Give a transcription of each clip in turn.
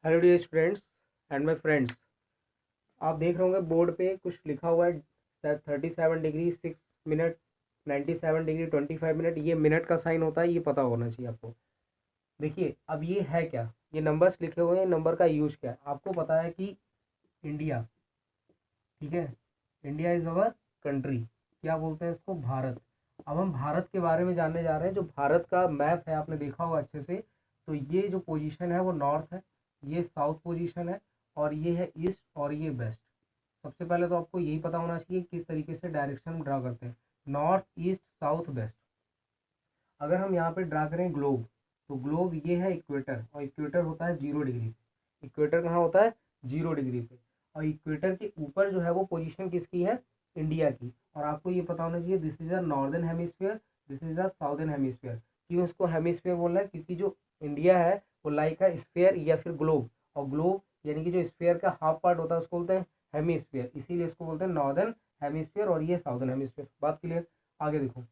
Hello dear students and my friends. आप देख रहे होंगे बोर्ड पे कुछ लिखा हुआ है 37 डिग्री 6 मिनट 97 डिग्री 25 मिनट। ये मिनट का साइन होता है, ये पता होना चाहिए आपको। देखिए अब ये है क्या, ये नंबर्स लिखे हुए हैं, नंबर का यूज क्या है आपको पता है कि इंडिया, ठीक है, इंडिया इज़ अवर कंट्री। क्या बोलते हैं इसको? भारत। अब हम भारत के बारे में जानने जा रहे हैं। जो भारत का मैप है आपने देखा होगा अच्छे से, तो ये जो पोजीशन है वो नॉर्थ है, ये साउथ पोजीशन है, और ये है ईस्ट और ये वेस्ट। सबसे पहले तो आपको यही पता होना चाहिए किस तरीके से डायरेक्शन ड्रा करते हैं, नॉर्थ ईस्ट साउथ वेस्ट। अगर हम यहाँ पे ड्रा करें ग्लोब, तो ग्लोब ये है इक्वेटर, और इक्वेटर होता है 0 डिग्री। इक्वेटर कहाँ होता है? 0 डिग्री पे। और इक्वेटर के ऊपर जो है वो पोजीशन किसकी है? इंडिया की। और आपको ये पता होना चाहिए this is a northern hemisphere, this is a southern hemisphere. क्यों इसको हेमिस्फीयर बोल रहा है? क्योंकि जो इंडिया है वो लाइक है स्फीयर या फिर ग्लोब, और ग्लोब यानी कि जो स्फीयर का हाफ पार्ट होता है उसको बोलते हैं हेमिस्फीयर, इसीलिए इसको बोलते हैं नॉर्दर्न हेमिस्फीयर, और ये साउदर्न हेमिस्फीयर। बात क्लियर? आगे देखो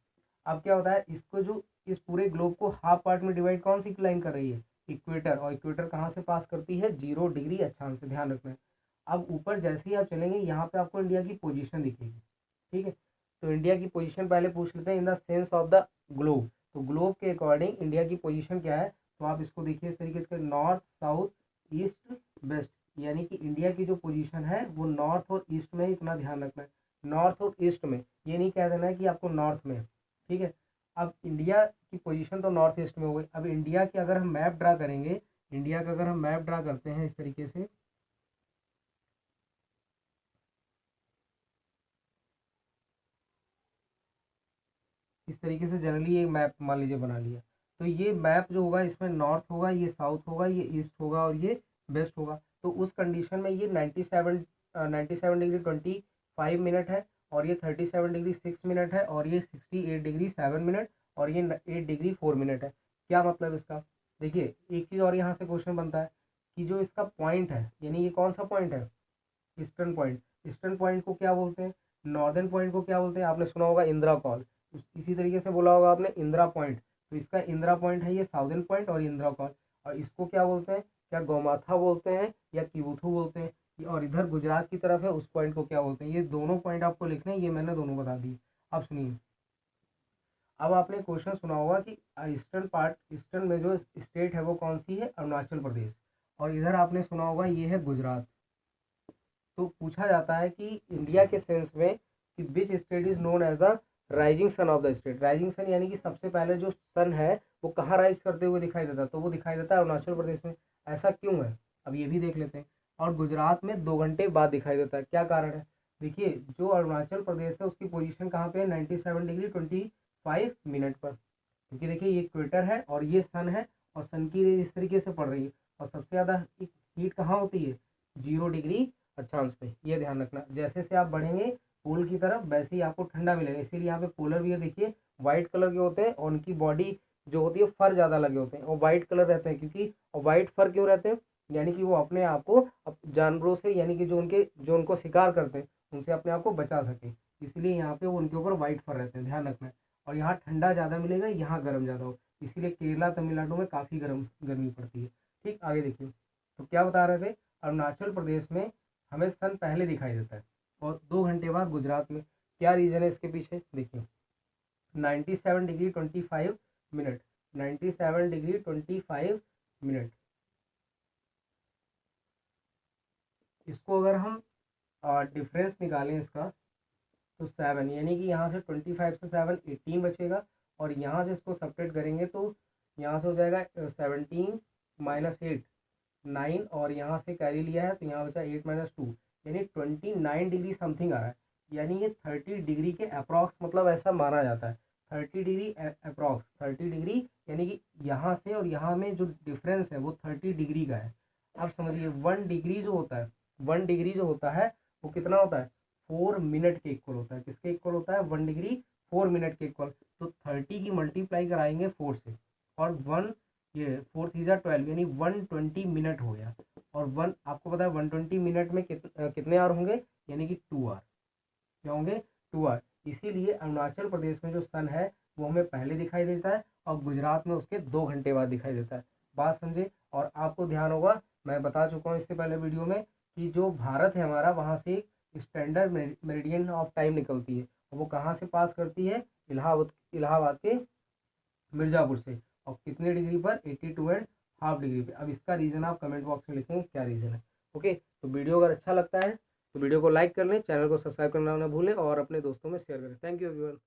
अब क्या होता है, इसको जो इस पूरे ग्लोब को हाफ पार्ट में डिवाइड कौन सी लाइन कर रही है? इक्वेटर। और इक्वेटर कहाँ से पास करती है? 0 डिग्री अक्षांश से, ध्यान रखना है। अब ऊपर जैसे ही आप चलेंगे यहाँ पे आपको इंडिया की पोजीशन दिखेगी, ठीक है। तो इंडिया की पोजीशन पहले पूछ लेते हैं in the sense of the globe. तो ग्लोब के अकॉर्डिंग इंडिया की पोजीशन क्या है? तो आप इसको देखिए इस तरीके से, नॉर्थ साउथ ईस्ट वेस्ट, यानी कि इंडिया की जो पोजीशन है वो नॉर्थ और ईस्ट में, इतना ध्यान रखना है, नॉर्थ और ईस्ट में। ये नहीं कह देना है कि आपको नॉर्थ में, ठीक है। अब इंडिया की पोजीशन तो नॉर्थ ईस्ट में हो गई। अब इंडिया की अगर हम मैप ड्रा करेंगे, इंडिया का अगर हम मैप ड्रा करते हैं इस तरीके से, इस तरीके से जनरली एक मैप मान लीजिए बना लिया, तो ये मैप जो होगा इसमें नॉर्थ होगा, ये साउथ होगा, ये ईस्ट होगा और ये वेस्ट होगा। तो उस कंडीशन में ये 97 डिग्री 25 मिनट है, और ये 37 डिग्री 6 मिनट है, और ये 68 डिग्री 7 मिनट, और ये 8 डिग्री 4 मिनट है। क्या मतलब इसका? देखिए एक चीज़ और यहाँ से क्वेश्चन बनता है कि जो इसका पॉइंट है, यानी ये कौन सा पॉइंट है? Eastern point. ईस्टर्न पॉइंट को क्या बोलते हैं? नॉर्दर्न पॉइंट को क्या बोलते हैं? आपने सुना होगा इंदिरा कॉल, इसी तरीके से बोला होगा आपने इंदिरा पॉइंट। तो इसका इंदिरा पॉइंट है ये साउदर्न पॉइंट, और इंदिरा कॉल। और इसको क्या बोलते हैं? क्या गौमाथा बोलते हैं या किबुथु बोलते हैं? और इधर गुजरात की तरफ है उस पॉइंट को क्या बोलते हैं? ये दोनों पॉइंट आपको लिखने हैं, ये मैंने दोनों बता दिए। अब सुनिए, अब आपने क्वेश्चन सुना होगा कि ईस्टर्न पार्ट, ईस्टर्न में जो स्टेट है वो कौन सी है? अरुणाचल प्रदेश। और इधर आपने सुना होगा ये है गुजरात। तो पूछा जाता है कि इंडिया के सेंस में कि which state is known as a rising sun of the state. Rising sun यानी कि सबसे पहले जो सन है वो कहाँ राइज करते हुए दिखाई देता है? तो वो दिखाई देता है अरुणाचल प्रदेश में। ऐसा क्यों है, अब ये भी देख लेते हैं। और गुजरात में 2 घंटे बाद दिखाई देता है, क्या कारण है? देखिए जो अरुणाचल प्रदेश है उसकी पोजीशन कहाँ पे है? 97 डिग्री 25 मिनट पर, क्योंकि देखिए ये इक्वेटर है और ये सन है, और सन की रेज इस तरीके से पड़ रही है। और सबसे ज़्यादा हीट कहाँ होती है? 0 डिग्री अक्षांश पे। ये ध्यान रखना, जैसे जैसे आप बढ़ेंगे पोल की तरफ वैसे ही आपको ठंडा मिलेगा। इसीलिए यहाँ पे पोलर बियर देखिए व्हाइट कलर के होते हैं, और उनकी बॉडी जो होती है फर ज़्यादा लगे होते हैं, और वाइट कलर रहते हैं। क्योंकि और वाइट फर क्यों रहते हैं? यानी कि वो अपने आप को जानवरों से, यानी कि जो उनको शिकार करते हैं उनसे अपने आप को बचा सके, इसलिए यहाँ पे वो उनके ऊपर व्हाइट फर रहते हैं, ध्यान रखना है। और यहाँ ठंडा ज़्यादा मिलेगा, यहाँ गर्म ज़्यादा हो, इसीलिए केरला तमिलनाडु में काफ़ी गर्मी पड़ती है। ठीक, आगे देखिए। तो क्या बता रहे थे? अरुणाचल प्रदेश में हमें सन पहले दिखाई देता है, और 2 घंटे बाद गुजरात में। क्या रीज़न है इसके पीछे? देखिए 97 डिग्री 25 मिनट, 97 डिग्री 25 मिनट, इसको अगर हम डिफरेंस निकालें इसका, तो 7, यानी कि यहाँ से 25 से 7 18 बचेगा। और यहाँ से इसको सब्ट्रैक्ट करेंगे तो यहाँ से हो जाएगा 17 माइनस 8 9, और यहाँ से कैरी लिया है तो यहाँ बचा 8 - 2, यानी 29 डिग्री समथिंग आ रहा है। यानी ये 30 डिग्री के अप्रॉक्स, मतलब ऐसा माना जाता है 30 डिग्री अप्रॉक्स। 30 डिग्री यानी कि यहाँ से और यहाँ में जो डिफरेंस है वो 30 डिग्री का है। अब समझिए 1 डिग्री जो होता है, 1 डिग्री जो होता है वो कितना होता है? 4 मिनट के इक्वल होता है। किसके इक्वल होता है? 1 डिग्री 4 मिनट के इक्वल। तो 30 की मल्टीप्लाई कराएंगे 4 से, और 1, ये 4 3 12, यानी 120 मिनट हो गया। और वन आपको पता है 120 मिनट में कितने आवर होंगे? यानी कि 2 आवर। क्या होंगे? 2 आवर। इसीलिए अरुणाचल प्रदेश में जो सन है वो हमें पहले दिखाई देता है, और गुजरात में उसके 2 घंटे बाद दिखाई देता है। बात समझे? और आपको ध्यान होगा मैं बता चुका हूँ इससे पहले वीडियो में कि जो भारत है हमारा, वहाँ से एक स्टैंडर्ड मेरिडियन ऑफ टाइम निकलती है, और वो कहाँ से पास करती है, इलाहाबाद के मिर्ज़ापुर से। और कितने डिग्री पर, 82.5 डिग्री पे। अब इसका रीज़न आप कमेंट बॉक्स में लिखेंगे क्या रीज़न है। ओके, तो वीडियो अगर अच्छा लगता है तो वीडियो को लाइक कर लें, चैनल को सब्सक्राइब करना ना भूलें और अपने दोस्तों में शेयर करें। Thank you everyone.